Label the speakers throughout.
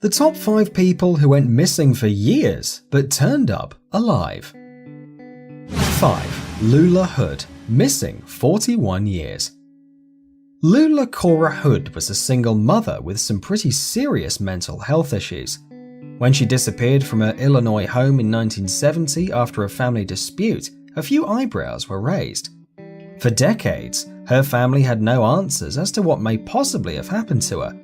Speaker 1: The top 5 people who went missing for years but turned up alive. 5. Lula Hood, missing 41 years. Lula Cora Hood was a single mother with some pretty serious mental health issues. When she disappeared from her Illinois home in 1970 after a family dispute, a few eyebrows were raised. For decades, her family had no answers as to what may possibly have happened to her.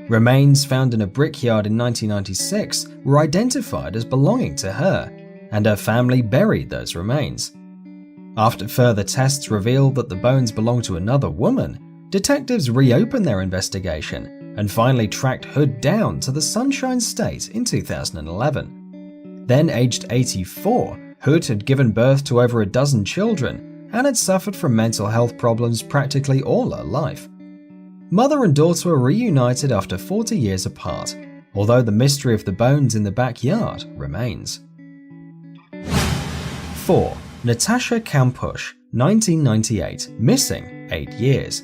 Speaker 1: Remains found in a brickyard in 1996 were identified as belonging to her, and her family buried those remains. After further tests revealed that the bones belonged to another woman, detectives reopened their investigation and finally tracked Hood down to the Sunshine State in 2011. Then aged 84, Hood had given birth to over a dozen children and had suffered from mental health problems practically all her life. Mother and daughter were reunited after 40 years apart, although the mystery of the bones in the backyard remains. 4. Natasha Kampusch, 1998, missing 8 years.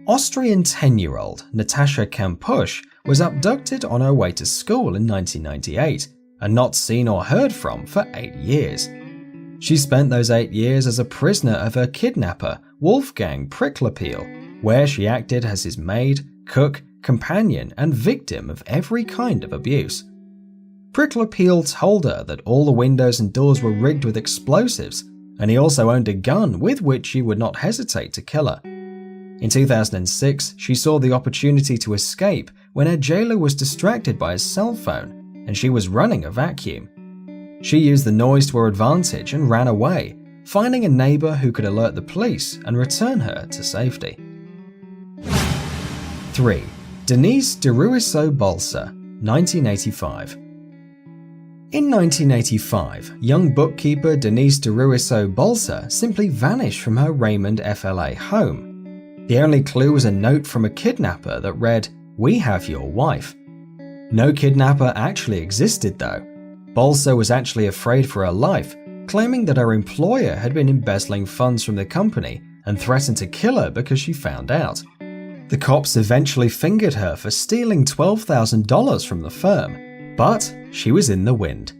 Speaker 1: Austrian 10-year-old Natasha Kampusch was abducted on her way to school in 1998 and not seen or heard from for 8 years. She spent those 8 years as a prisoner of her kidnapper, Wolfgang Pricklepeel, where she acted as his maid, cook, companion, and victim of every kind of abuse. Pricklepeel told her that all the windows and doors were rigged with explosives, and he also owned a gun with which she would not hesitate to kill her. In 2006, she saw the opportunity to escape when her jailer was distracted by his cell phone, and she was running a vacuum. She used the noise to her advantage and ran away, finding a neighbor who could alert the police and return her to safety. 3. Denise DeRuisseau Balsa, 1985. In 1985, young bookkeeper Denise DeRuisseau Balsa simply vanished from her Raymond, FLA home. The only clue was a note from a kidnapper that read, "We have your wife." No kidnapper actually existed though. Balsa was actually afraid for her life, claiming that her employer had been embezzling funds from the company and threatened to kill her because she found out. The cops eventually fingered her for stealing $12,000 from the firm, but she was in the wind.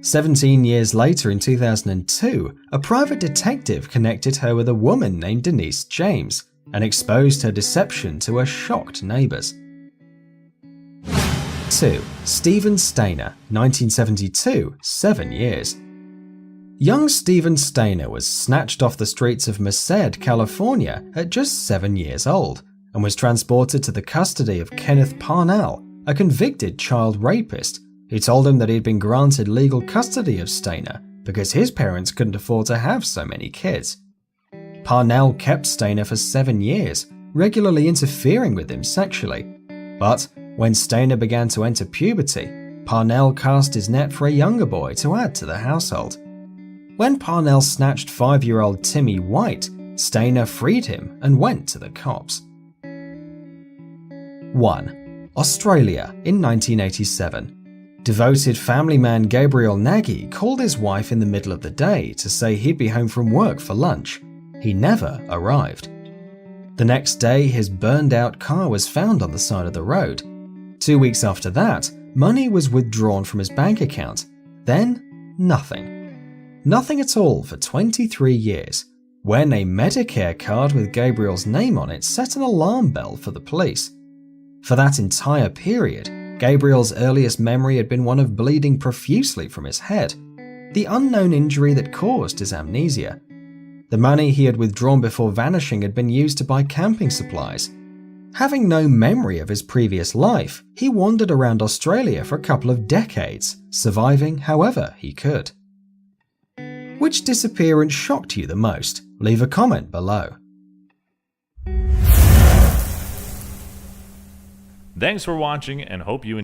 Speaker 1: 17 years later in 2002, a private detective connected her with a woman named Denise James and exposed her deception to her shocked neighbors. 2. Steven Stainer, 1972, 7 years. Young Steven Stainer was snatched off the streets of Merced, California at just 7 years old and was transported to the custody of Kenneth Parnell, a convicted child rapist who told him that he had been granted legal custody of Stainer because his parents couldn't afford to have so many kids. Parnell kept Stainer for 7 years, regularly interfering with him sexually. But when Stainer began to enter puberty, Parnell cast his net for a younger boy to add to the household. When Parnell snatched 5-year-old Timmy White, Stainer freed him and went to the cops. 1. Australia in 1987. Devoted family man Gabriel Nagy called his wife in the middle of the day to say he'd be home from work for lunch. He never arrived. The next day, his burned-out car was found on the side of the road. 2 weeks after that, money was withdrawn from his bank account. Then, nothing. Nothing at all for 23 years, when a Medicare card with Gabriel's name on it set an alarm bell for the police. For that entire period, Gabriel's earliest memory had been one of bleeding profusely from his head, the unknown injury that caused his amnesia. The money he had withdrawn before vanishing had been used to buy camping supplies. Having no memory of his previous life, he wandered around Australia for a couple of decades, surviving however he could. Which disappearance shocked you the most? Leave a comment below.
Speaker 2: Thanks for watching and hope you